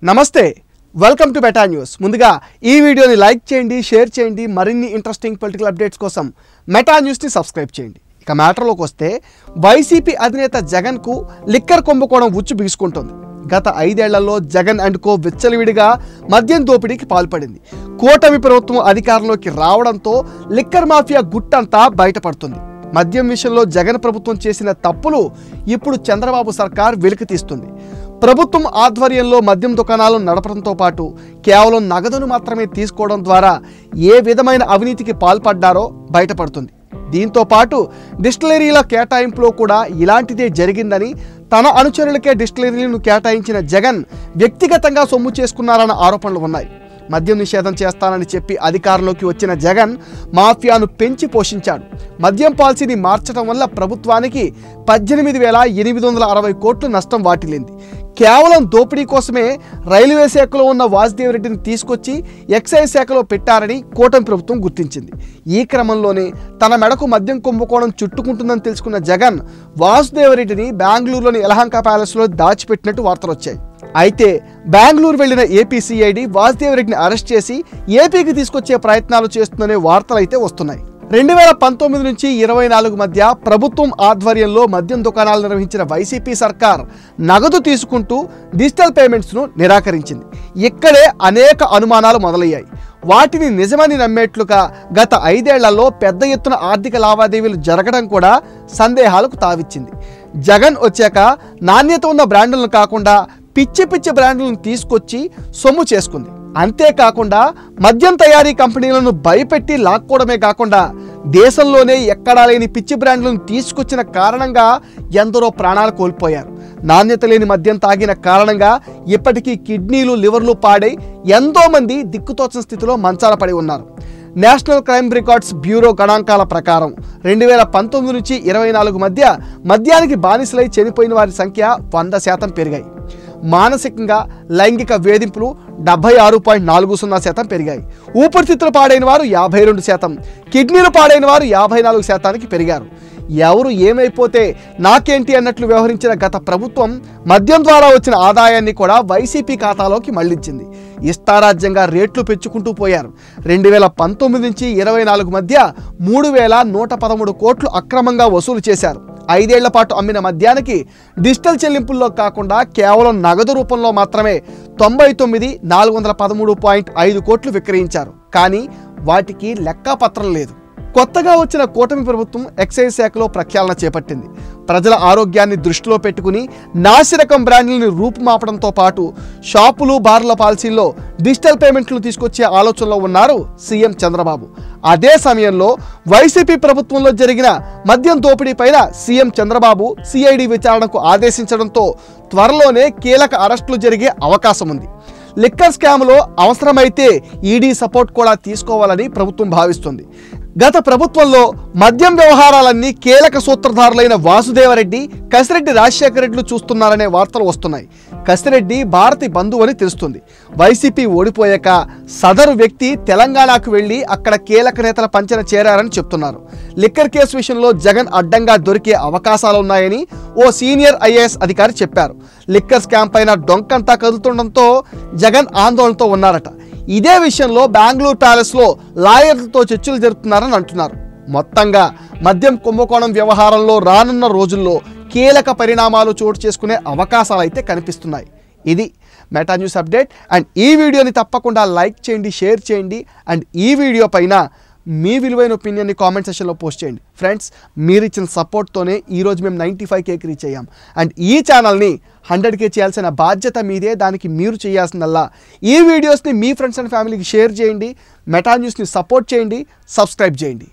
నమస్తే welcome to beta news. ముందుగా ఈ వీడియోని లైక్ చేయండి, షేర్ చేయండి. మరిన్ని ఇంట్రెస్టింగ్ పొలిటికల్ అప్డేట్స్ కోసం మెటా న్యూస్ని సబ్స్క్రైబ్ చేయండి. ఇక మ్యాటర్లోకి వస్తే వైసీపీ అధినేత జగన్కు లిక్కర్ కుంభకోణం ఉచ్చు బిగుసుకుంటుంది. గత 5 ఏళ్లలో జగన్ అండ్ కో విచ్చలవిడిగా మద్యం దోపిడీకి పాల్పడింది. కూటమి ప్రభుత్వం అధికారంలోకి రావడంతో లిక్కర్ మాఫియా గుట్టంతా బయటపడుతుంది. మద్యం విషయంలో జగన్ ప్రభుత్వం చేసిన తప్పులు ఇప్పుడు చంద్రబాబు సర్కార్ వెలికి తీస్తుంది. ప్రభుత్వం ఆధ్వర్యంలో మద్యం దుకాణాలను నడపడంతో పాటు కేవలం నగదును మాత్రమే తీసుకోవడం ద్వారా ఏ విధమైన అవినీతికి పాల్పడ్డారో బయటపడుతుంది. దీంతో పాటు డిస్టిలరీల కేటాయింపులో కూడా ఇలాంటిదే జరిగిందని, తన అనుచరులకే డిస్టిలరీలను కేటాయించిన జగన్ వ్యక్తిగతంగా సొమ్ము చేసుకున్నారన్న ఆరోపణలు ఉన్నాయి. మద్యం నిషేధం చేస్తానని చెప్పి అధికారంలోకి వచ్చిన జగన్ మాఫియాను పెంచి పోషించాడు. మద్యం పాలసీని మార్చడం వల్ల ప్రభుత్వానికి 18,860 కోట్లు నష్టం వాటిల్లింది. కేవలం దోపిడీ కోసమే రైల్వే శాఖలో ఉన్న వాసుదేవ్ రెడ్డిని తీసుకొచ్చి ఎక్సైజ్ శాఖలో పెట్టారని కూటమి ప్రభుత్వం గుర్తించింది. ఈ క్రమంలోనే తన మెడకు మద్యం కుంభకోణం చుట్టుకుంటుందని తెలుసుకున్న జగన్ వాసుదేవ్ రెడ్డిని బెంగళూరులోని యలహంక ప్యాలెస్లో దాచిపెట్టినట్టు వార్తలు వచ్చాయి. అయితే బెంగళూరు వెళ్లిన ఏపీ సిఐడి వాసుదేవ్ రెడ్డిని అరెస్ట్ చేసి ఏపీకి తీసుకొచ్చే ప్రయత్నాలు చేస్తుందనే వార్తలు అయితే వస్తున్నాయి. 2019 నుంచి 24 మధ్య ప్రభుత్వం ఆధ్వర్యంలో మద్యం దుకాణాలు నిర్వహించిన వైసీపీ సర్కార్ నగదు తీసుకుంటూ డిజిటల్ పేమెంట్స్ను నిరాకరించింది. ఇక్కడే అనేక అనుమానాలు మొదలయ్యాయి. వాటిని నిజమని నమ్మేట్లుగా గత 5 ఏళ్లలో పెద్ద ఎత్తున ఆర్థిక లావాదేవీలు జరగడం కూడా సందేహాలకు తావిచ్చింది. జగన్ వచ్చాక నాణ్యత ఉన్న బ్రాండ్లను కాకుండా పిచ్చి పిచ్చి బ్రాండ్లను తీసుకొచ్చి సొమ్ము చేసుకుంది. అంతేకాకుండా మద్యం తయారీ కంపెనీలను భయపెట్టి లాక్కోవడమే కాకుండా దేశంలోనే ఎక్కడా లేని పిచ్చి బ్రాండ్లను తీసుకొచ్చిన కారణంగా ఎందరో ప్రాణాలు కోల్పోయారు. నాణ్యత లేని మద్యం తాగిన కారణంగా ఇప్పటికీ కిడ్నీలు, లివర్లు పాడై ఎంతో మంది దిక్కుతోచని స్థితిలో మంచాల పడి ఉన్నారు. నేషనల్ క్రైమ్ రికార్డ్స్ బ్యూరో గణాంకాల ప్రకారం 2019 నుంచి 24 మధ్య మద్యానికి బానిసలై చనిపోయిన వారి సంఖ్య 100% పెరిగాయి. మానసికంగా లైంగిక వేధింపులు 76.40% పెరిగాయి. ఊపిరితిత్తులు పాడైన వారు 52%, కిడ్నీలు పాడైన వారు 54% పెరిగారు. ఎవరు ఏమైపోతే నాకేంటి అన్నట్లు వ్యవహరించిన గత ప్రభుత్వం మద్యం ద్వారా వచ్చిన ఆదాయాన్ని కూడా వైసీపీ ఖాతాలోకి మళ్లించింది. ఇష్టారాజ్యంగా రేట్లు పెంచుకుంటూ పోయారు. 2019 నుంచి 24 మధ్య 3,113 కోట్లు అక్రమంగా వసూలు చేశారు. 5 ఏళ్ల పాటు అమ్మిన మద్యానికి డిజిటల్ చెల్లింపుల్లో కాకుండా కేవలం నగదు రూపంలో మాత్రమే 99,413.5 కోట్లు విక్రయించారు. కానీ వాటికి లెక్కాపత్రం లేదు. కొత్తగా వచ్చిన కూటమి ప్రభుత్వం ఎక్సైజ్ శాఖలో ప్రక్షాళన చేపట్టింది. ప్రజల ఆరోగ్యాన్ని దృష్టిలో పెట్టుకుని నాసిరకం బ్రాండ్లను రూపుమాపడంతో పాటు షాపులు, బార్ల పాలసీల్లో డిజిటల్ పేమెంట్లు తీసుకొచ్చే ఆలోచనలో ఉన్నారు సీఎం చంద్రబాబు. అదే సమయంలో వైసీపీ ప్రభుత్వంలో జరిగిన మద్యం దోపిడీ పైన సీఎం చంద్రబాబు సిఐడి విచారణకు ఆదేశించడంతో త్వరలోనే కీలక అరెస్టులు జరిగే అవకాశం ఉంది. లిక్కర్ స్కామ్లో అవసరమైతే ఈడీ సపోర్ట్ కూడా తీసుకోవాలని ప్రభుత్వం భావిస్తుంది. గత ప్రభుత్వంలో మద్యం వ్యవహారాలన్నీ కీలక సూత్రధారులైన వాసుదేవరెడ్డి, కసిరెడ్డి రాజశేఖర రెడ్డిలు చూస్తున్నారనే వార్తలు వస్తున్నాయి. కసిరెడ్డి భారతి బంధువు అని తెలుస్తుంది. వైసీపీ ఓడిపోయాక సదరు వ్యక్తి తెలంగాణకు వెళ్లి అక్కడ కీలక నేతల పంచన చేరారని చెప్తున్నారు. లిక్కర్ కేసు విషయంలో జగన్ అడ్డంగా దొరికే అవకాశాలున్నాయని ఓ సీనియర్ ఐఏఎస్ అధికారి చెప్పారు. లిక్కర్ స్కామ్ పైన డొంకంతా కదులుతుండడంతో జగన్ ఆందోళనతో ఉన్నారట. ఇదే విషయంలో బెంగళూరు ప్యాలెస్లో లాయర్లతో చర్చలు జరుపుతున్నారని అంటున్నారు. మొత్తంగా మద్యం కుంభకోణం వ్యవహారంలో రానున్న రోజుల్లో కీలక పరిణామాలు చోటు చేసుకునే అవకాశాలు అయితే కనిపిస్తున్నాయి. ఇది మెటా న్యూస్ అప్డేట్. అండ్ ఈ వీడియోని తప్పకుండా లైక్ చేయండి, షేర్ చేయండి. అండ్ ఈ వీడియో పైన మీ విలువైన ఒపీనియన్ని కామెంట్ సెక్షన్లో పోస్ట్ చేయండి. ఫ్రెండ్స్, మీరు ఇచ్చిన సపోర్ట్తోనే ఈరోజు మేము 95Kకి రీచ్ అయ్యాం. అండ్ ఈ ఛానల్ని 100K చేయాల్సిన బాధ్యత మీదే. దానికి మీరు చేయాల్సిందల్లా ఈ వీడియోస్ని మీ ఫ్రెండ్స్ అండ్ ఫ్యామిలీకి షేర్ చేయండి, మెటా న్యూస్ని సపోర్ట్ చేయండి, సబ్స్క్రైబ్ చేయండి.